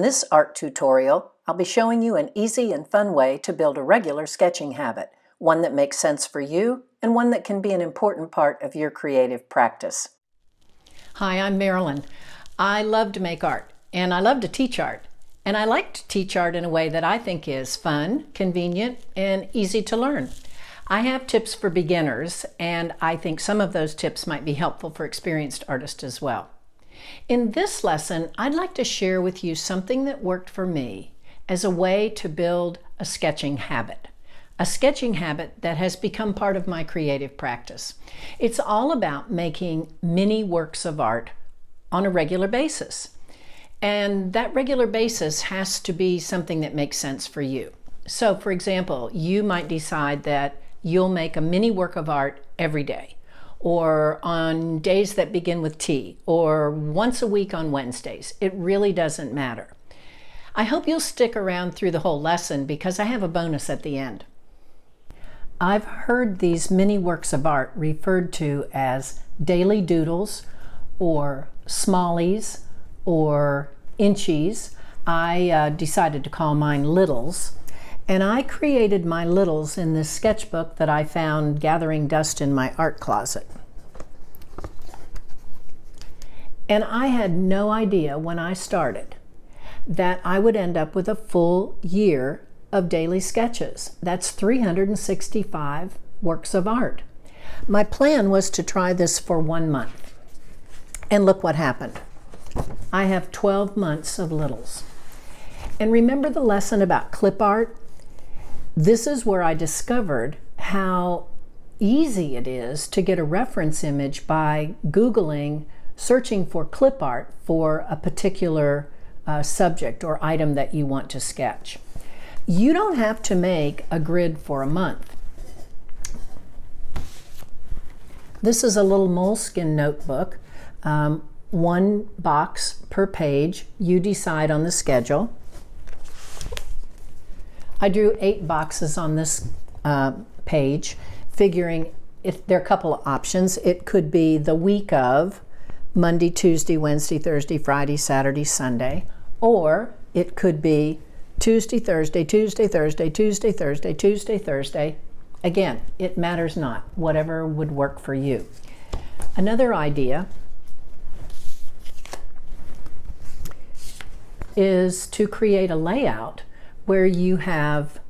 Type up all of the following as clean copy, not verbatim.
In this art tutorial, I'll be showing you an easy and fun way to build a regular sketching habit, one that makes sense for you and one that can be an important part of your creative practice. Hi, I'm Marilyn. I love to make art and I love to teach art. And I like to teach art in a way that I think is fun, convenient, and easy to learn. I have tips for beginners, and I think some of those tips might be helpful for experienced artists as well. In this lesson, I'd like to share with you something that worked for me as a way to build a sketching habit that has become part of my creative practice. It's all about making mini works of art on a regular basis. And that regular basis has to be something that makes sense for you. So, for example, you might decide that you'll make a mini work of art every day, or on days that begin with T, or once a week on Wednesdays. It really doesn't matter. I hope you'll stick around through the whole lesson because I have a bonus at the end. I've heard these mini works of art referred to as daily doodles, or smallies, or inchies. I decided to call mine littles. And I created my littles in this sketchbook that I found gathering dust in my art closet. And I had no idea when I started that I would end up with a full year of daily sketches. That's 365 works of art. My plan was to try this for 1 month. And look what happened. I have 12 months of littles. And remember the lesson about clip art? This is where I discovered how easy it is to get a reference image by Googling, searching for clip art for a particular subject or item that you want to sketch. You don't have to make a grid for a month. This is a little moleskin notebook, 1 box per page. You decide on the schedule. I drew 8 boxes on this page, figuring if there are a couple of options. It could be the week of Monday, Tuesday, Wednesday, Thursday, Friday, Saturday, Sunday, or it could be Tuesday, Thursday, Tuesday, Thursday, Tuesday, Thursday, Tuesday, Thursday. Again, it matters not, whatever would work for you. Another idea is to create a layout where you have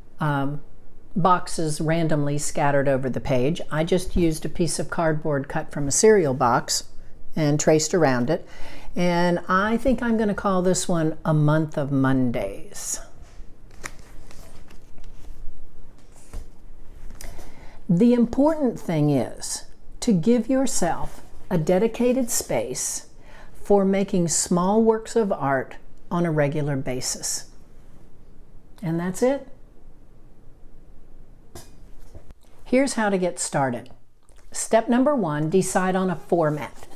boxes randomly scattered over the page. I just used a piece of cardboard cut from a cereal box and traced around it. And I think I'm going to call this one a month of Mondays. The important thing is to give yourself a dedicated space for making small works of art on a regular basis. And that's it. Here's how to get started. Step number 1, decide on a format.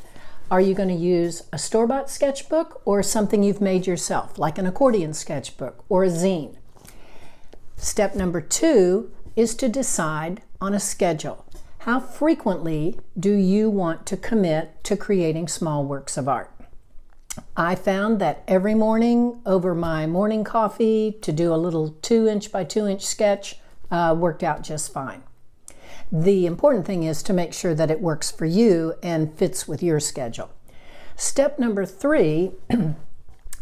Are you going to use a store-bought sketchbook or something you've made yourself, like an accordion sketchbook or a zine? Step number 2 is to decide on a schedule. How frequently do you want to commit to creating small works of art? I found that every morning over my morning coffee to do a little 2-inch by 2-inch sketch worked out just fine. The important thing is to make sure that it works for you and fits with your schedule. Step number 3,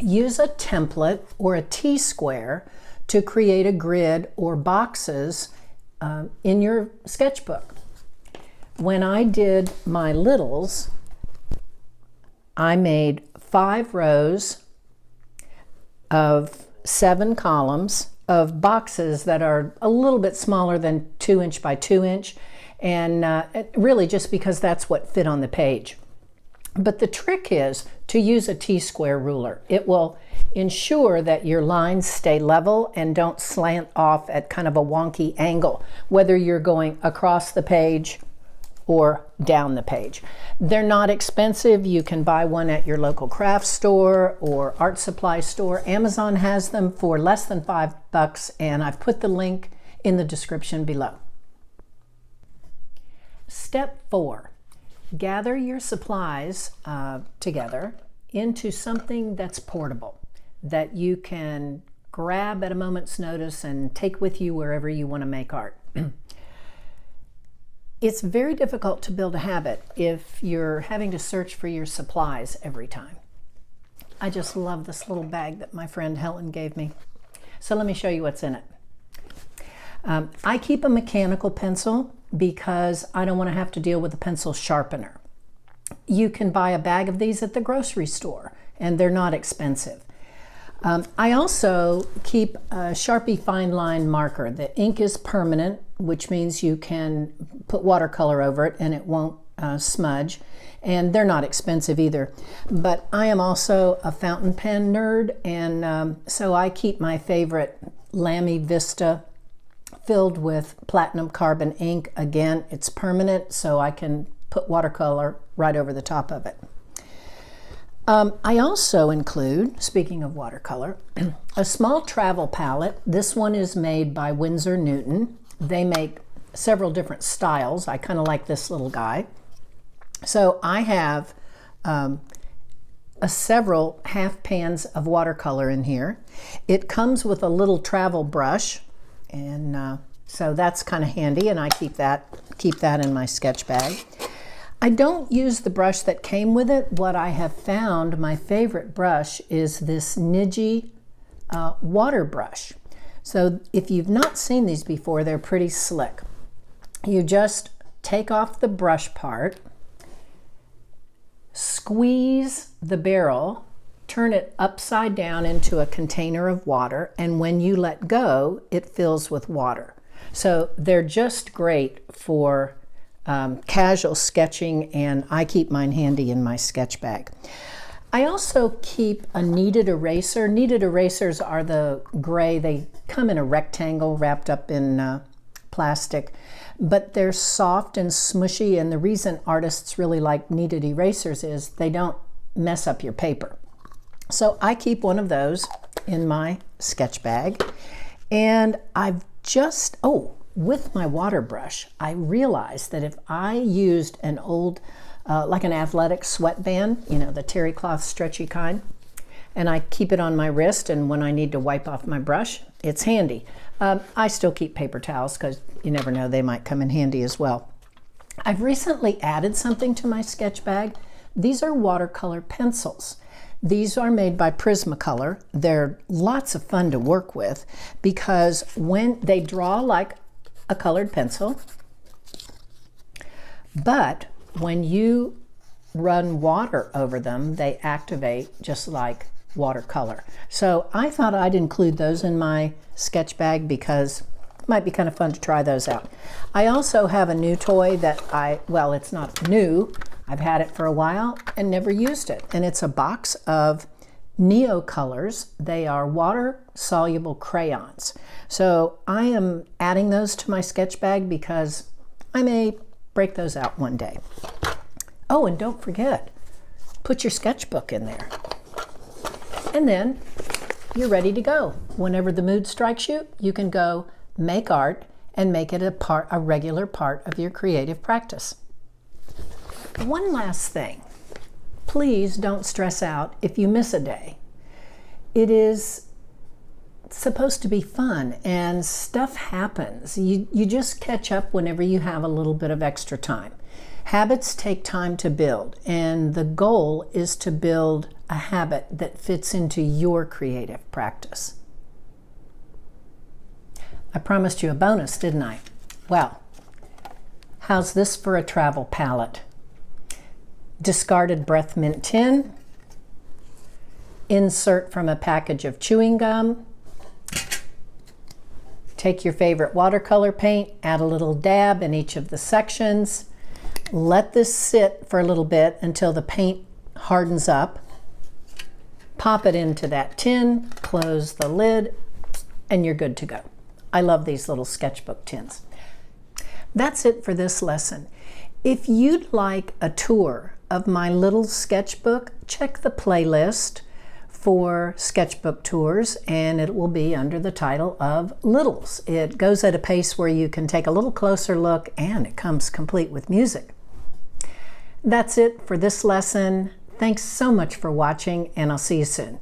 use a template or a T-square to create a grid or boxes in your sketchbook. When I did my littles, I made 5 rows of 7 columns of boxes that are a little bit smaller than 2-inch by 2-inch, and really just because that's what fit on the page. But the trick is to use a T-square ruler. It will ensure that your lines stay level and don't slant off at kind of a wonky angle, whether you're going across the page or down the page. They're not expensive. You can buy one at your local craft store or art supply store. Amazon has them for less than $5, and I've put the link in the description below. Step 4, gather your supplies together into something that's portable. that you can grab at a moment's notice and take with you wherever you want to make art. It's very difficult to build a habit if you're having to search for your supplies every time. I just love this little bag that my friend Helen gave me. So let me show you what's in it. I keep a mechanical pencil because I don't want to have to deal with a pencil sharpener. You can buy a bag of these at the grocery store, and they're not expensive. I also keep a Sharpie fine line marker. The ink is permanent, which means you can put watercolor over it and it won't smudge, and they're not expensive either. But I am also a fountain pen nerd, and so I keep my favorite Lamy Vista filled with platinum carbon ink. Again, it's permanent, so I can put watercolor right over the top of it. I also include, speaking of watercolor, a small travel palette. This one is made by Winsor Newton. They make several different styles. I kind of like this little guy. So I have several half pans of watercolor in here. It comes with a little travel brush, and so that's kind of handy, and I keep that in my sketch bag. I don't use the brush that came with it. What I have found, my favorite brush, is this Niji water brush. So if you've not seen these before, they're pretty slick. You just take off the brush part, squeeze the barrel, turn it upside down into a container of water, and when you let go, it fills with water. So they're just great for casual sketching, and I keep mine handy in my sketch bag. I also keep a kneaded eraser. Kneaded erasers are the gray. They come in a rectangle wrapped up in plastic, but they're soft and smushy, and the reason artists really like kneaded erasers is they don't mess up your paper. So I keep one of those in my sketch bag, and I've just, with my water brush, I realized that if I used an old, like an athletic sweatband, you know, the terry cloth stretchy kind, and I keep it on my wrist, and when I need to wipe off my brush, it's handy. I still keep paper towels because you never know, they might come in handy as well. I've recently added something to my sketch bag. These are watercolor pencils. These are made by Prismacolor. They're lots of fun to work with because when they draw like a colored pencil, but when you run water over them, they activate just like watercolor. So I thought I'd include those in my sketch bag because it might be kind of fun to try those out. I also have a new toy that well, it's not new. I've had it for a while and never used it. And it's a box of Neo colors. They are water-soluble crayons. So I am adding those to my sketch bag because I may break those out one day. Oh, and don't forget, put your sketchbook in there. And then you're ready to go. Whenever the mood strikes you, you can go make art and make it a regular part of your creative practice. One last thing. Please don't stress out if you miss a day. It is supposed to be fun, and stuff happens. You just catch up whenever you have a little bit of extra time. Habits take time to build, and the goal is to build a habit that fits into your creative practice. I promised you a bonus, didn't I? Well, how's this for a travel palette? Discarded breath mint tin, insert from a package of chewing gum, take your favorite watercolor paint, add a little dab in each of the sections, let this sit for a little bit until the paint hardens up, pop it into that tin, close the lid, and you're good to go. I love these little sketchbook tins. That's it for this lesson. If you'd like a tour of my little sketchbook, check the playlist for sketchbook tours, and it will be under the title of Littles. It goes at a pace where you can take a little closer look, and it comes complete with music. That's it for this lesson. Thanks so much for watching, and I'll see you soon.